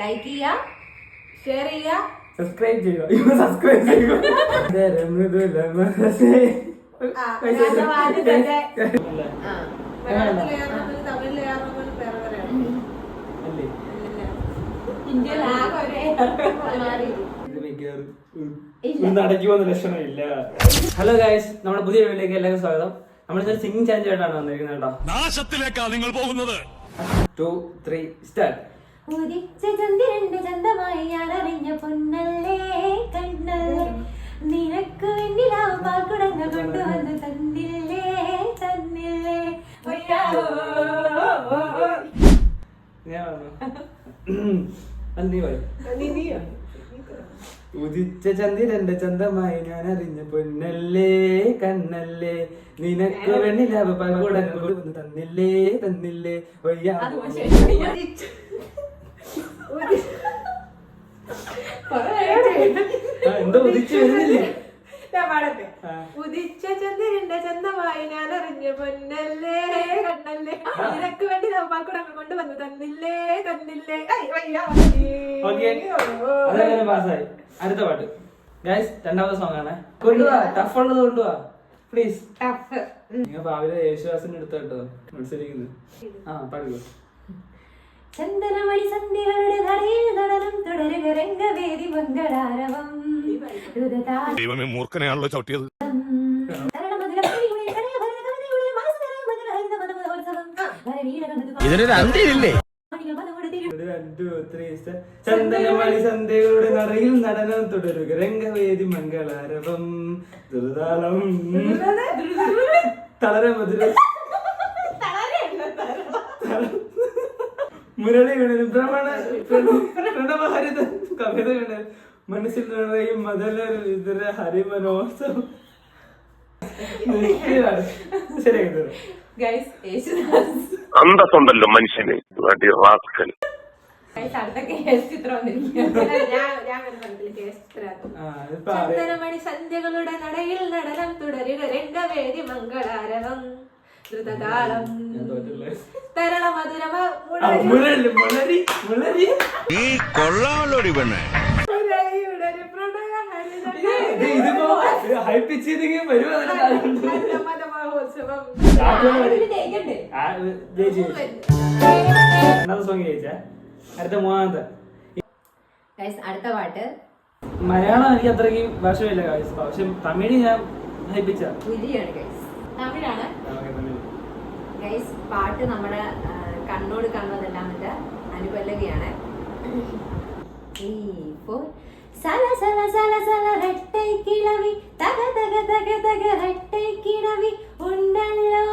Like ചെയ്യുക, share ചെയ്യുക, subscribe ചെയ്യുക. സബ്സ്ക്രൈബ് ചെയ്യുക. ലക്ഷണമില്ല. ഹലോ ഗൈസ്, നമ്മുടെ പുതിയ വീഡിയോയിലേക്ക് എല്ലാവർക്കും സ്വാഗതം. നമ്മളിതൊരു സിംഗിങ് ചാലഞ്ച് ആയിട്ടാണ് വന്നിരിക്കുന്നത് കേട്ടോ. നാശത്തിലേക്കാണ് നിങ്ങൾ പോകുന്നത്. 2, 3 സ്റ്റാർട്ട്. ഉദിച്ച ചന്ദ്രന്റെ ചന്തമായി ഞാൻ അറിഞ്ഞ പൊന്നല്ലേ കണ്ണല്ലേ, നിനക്ക് വേണ്ടിലാവ് പാൽക്കുടങ്ങൾ കൊണ്ടുവന്ന് തന്നില്ലേ തന്നില്ലേ. ഉദിച്ച ചന്ദ്രന്റെ ചന്തമായി ഞാൻ അറിഞ്ഞ പൊന്നല്ലേ കണ്ണല്ലേ, നിനക്ക് വേണ്ടിലാവ് പാൽക്കുടങ്ങൾ കൊണ്ടുവന്ന് തന്നില്ലേ തന്നില്ലേ. എന്തോ ഉദിച്ചു വരുന്നില്ലേ? ഉദിച്ച ചന്ദ്രന്റെ ചന്തമായി ഞാൻ അറിഞ്ഞ പൊന്നല്ലേ കണ്ണല്ലേ, നിനക്ക് വേണ്ടി പാൽക്കുടങ്ങൾ കൊണ്ടുവന്ന് തന്നില്ലേ തന്നില്ലേ. പാസ്സായി. അടുത്ത പാട്ട് ഗൈസ്, രണ്ടാമത്തെ സോങ് ആണ്. കൊണ്ടുപോവാ, ടഫ് ഉള്ളത് കൊണ്ടുപോവാ പ്ലീസ്. നിങ്ങൾ ഭാവിയിലെ യേശുദാസിന്റെ അടുത്ത കേട്ടോ മത്സരിക്കുന്നത്. ആ പാടുക. ചന്ദനമണി സന്ധ്യകളുടെ നടയിൽ നടനം തുടരുക രംഗവേദി മംഗളാരവം. ദൈവമേ, മൂർഖനെയാണല്ലോ ചവിട്ടിയത്. ഇതിനൊരു അന്ത്യമില്ലേ? ചന്ദനമണി സന്ധ്യകളുടെ നടയിൽ നടനം തുടരുക രംഗവേദി മംഗളാരവം. ദുർതാളം തളര മധുര മുരളി വീണ പ്രണവഹരിത കവിത വീണ മനസ്സിൽ നിറയും മതല ഇതര ഹരിമനോത്സവം. ശരിയാക്കി അന്തസ്സുണ്ടല്ലോ മനുഷ്യന്. ചന്ദനമണി സന്ധ്യകളുടെ നടയിൽ നടനം തുടരുക രംഗവേദി മംഗളാരവം. ദ്രുതതാളം തരള മധുരമ ഈ കൊള്ളാമല്ലോടി പെണ്ണെ. അടുത്ത മൂന്നാമത്തെ അടുത്ത പാട്ട് മലയാളം എനിക്ക് അത്രയ്ക്ക് ഭാഷയില്ല ഗൈസ്, പക്ഷെ തമിഴ് ഞാൻ ഹൈപ്പിച്ച തമിഴാണ് ഗൈസ്. പാട്ട് നമ്മുടെ കണ്ണോട് കണ്ണതെല്ലാമിന്റെ അനുപല്ലവിയാണ്. സല സല സല സല രട്ടൈ കിളവി തക തക തക തക രട്ടൈ കിളവി ഉണ്ടല്ലോ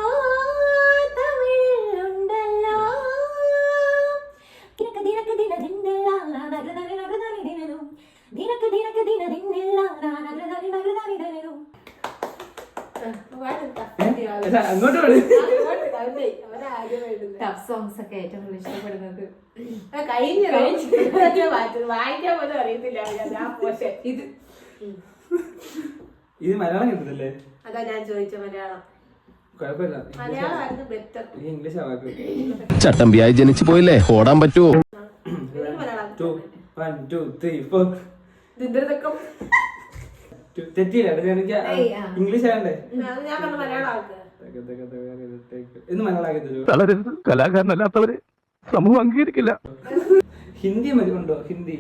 തമിഴിൽ ഉണ്ടല്ലോ. ദിനക്ക് ദിനക്ക് ദിന ദിന്നില്ല നഗ നഗ നഗ നഗ ദിനനും ദിനക്ക് ദിനക്ക് ദിന ദിന്നില്ല നഗ നഗ നഗ നഗ ദിനനും. ടഫ് സോങ്സ് ഒക്കെ ഏറ്റവും കൂടുതൽ ഇഷ്ടപ്പെടുന്നത് വായിക്കാൻ പോലും അറിയത്തില്ല. ഇത് മലയാളം കിട്ടുന്നില്ലേ? അതാ ഞാൻ ചോദിച്ച മലയാളം. കുഴപ്പമില്ല, മലയാളമായിരുന്നു ബെറ്റർ. ഇംഗ്ലീഷ് ആവാക്ക്. ചട്ടമ്പിയായി ജനിച്ചു പോയില്ലേ, ഓടാൻ പറ്റുമോ? 2, 1, 2, 3, 4. തെറ്റിയില്ല, എനിക്ക് ഇംഗ്ലീഷ് ആകണ്ടേ. ഇന്ന് മലയാളമാക്കി തരൂ. കലാകാരനല്ലാത്തവര് സമൂഹം അംഗീകരിക്കില്ല. ഹിന്ദി മതി ഉണ്ടോ? ഹിന്ദി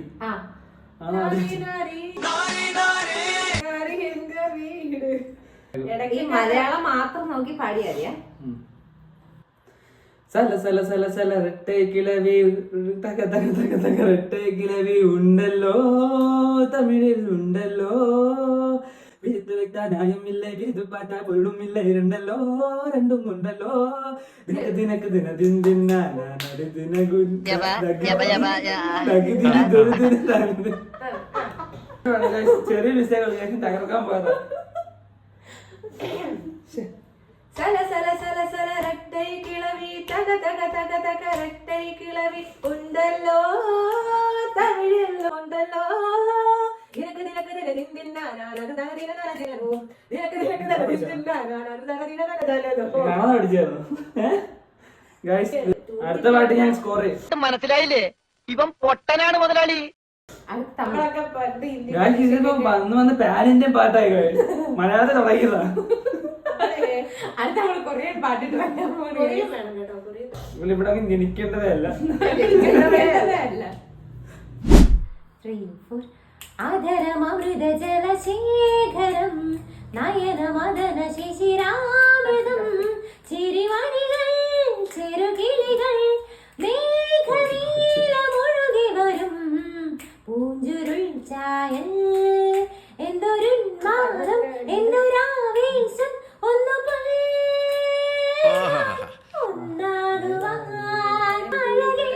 മലയാളം മാത്രം നോക്കി പാടിയാ. സല സല സല സല രട്ടേ കിളവി തക തക തക തക രട്ടേ കിളവി ഉണ്ടല്ലോ തമിഴിൽ ഉണ്ടല്ലോ. വിരുദ്ധ വ്യക്ത ന്യായമില്ല വിരുദ്ധ പാറ്റ പൊരുളുമില്ല ഇരുണ്ടല്ലോ രണ്ടും ഉണ്ടല്ലോ. ദിനക്ക് ദിനക്ക് ദിന ദിൻ ദിന ദിന ചെറിയ മിസ്റ്റേക്ക് തകർക്കാൻ പോയതാ. സല സല സല സല രട്ടൈ കിളവി തക തക തക തക രട്ടൈ കിളവി ഉണ്ടല്ലോ തമിഴിൽ ഉണ്ടല്ലോ. ദിനക്ക് ദിനക്ക് ദിന ദിൻ ദിന ദിന ദിന ദിന ദിനക്ക് ദിനക്ക് ദിന ദിൻ ദിന ദിന ദിന. ഗൈസ് അടുത്ത പാട്ട് ഞാൻ സ്കോർ ചെയ്യും. മനസ്സിലായില്ലേ? ഇവൻ പൊട്ടനാണ് മുതലാളി. നമ്മളൊക്കെ പണ്ട് ഹിന്ദി ഗൈസ് ഇതിപ്പോ വന്ന് പാൻ ഇന്ത്യൻ പാട്ടായി ഗൈസ്. മലയാളത്തിൽ തുടങ്ങിയതാ. അടുത്ത നമ്മൾ കൊറിയൻ പാട്ടിട്ട് വരാൻ പോകണം. ഇവിടെ ജനിക്കേണ്ടതേ അല്ല. ആദരമൃത ജലശേഖരം നയനമദന ശിശിരാമൃതം ചിരിമണികൾ ചെറുകിളികൾ മേഘനീലമൊഴുകി വരും പൂഞ്ചുരുൾ ചായൽ എന്തൊരുന്മാദം എന്തൊരാവേശം ഒന്നാകുവാൻ അഴകേ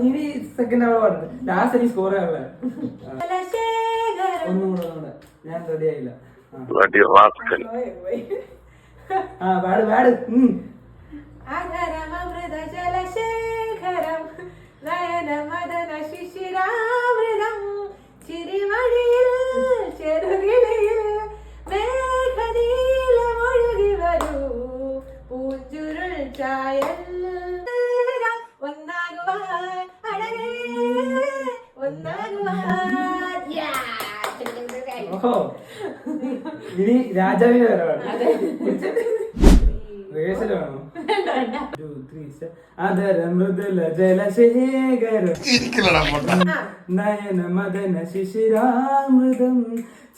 ഇനി സെക്കൻഡ് അവിടെ പാടുന്നത് ലാസ്റ്റ് എനിക്ക് സ്കോർ ആണല്ലേ. ഒന്നും കൂടെ ഞാൻ റെഡി ആയില്ല. പാട് ആധരമൃത ജലശേഖരം നയനമദന ശിശിരാമൃതം ചിരിമണിയിൽ ചെറുകിളിയിൽ മേഘനീലമൊഴുകി വരൂ പൂഞ്ചുരുൾ ചായൽ ഒന്നാകുവാൻ അഴകേ ഒന്നാകുവാൻ. ഓഹോ ഇനി രാജാവിന്റെ വരവാണ്. റിഹേഴ്സൽ വേണോ? അതരമൃദുല ജലശേഖരം നയന മദന ശിശിരാമൃതം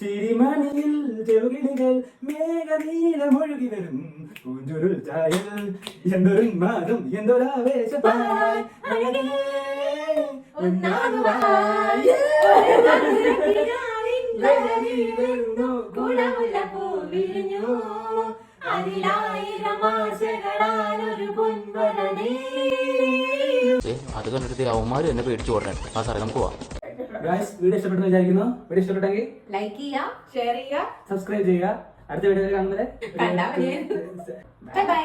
ചിരിമണിയിൽ ചെറുകിളികൾ മേഘനീലമൊഴുകി വരും പൂഞ്ചുരുൾ ചായൽ എന്തൊരുന്മാദം എന്തൊരാവേശമായി അഴകേ ഒന്നാകുവാൻ. ഗുണമുള്ള പൂവിരിഞ്ഞു അതിലായിരം ആശകളാലൊരു പൊൻവരനേ. അത് കണ്ടിട്ട് അവന്മാര് എന്നെ പേടിച്ചു ഓടാൻ. ആ സാറേ നമുക്ക് പോവാം. ഗൈസ് വീഡിയോ ഇഷ്ടപ്പെട്ടെന്ന് വിചാരിക്കുന്നു. വീഡിയോ ഇഷ്ടപ്പെട്ടെങ്കിൽ ലൈക്ക് ചെയ്യുക, ഷെയർ ചെയ്യുക, സബ്സ്ക്രൈബ് ചെയ്യുക. അടുത്ത വീഡിയോയിൽ കാണുന്നത് ബൈ.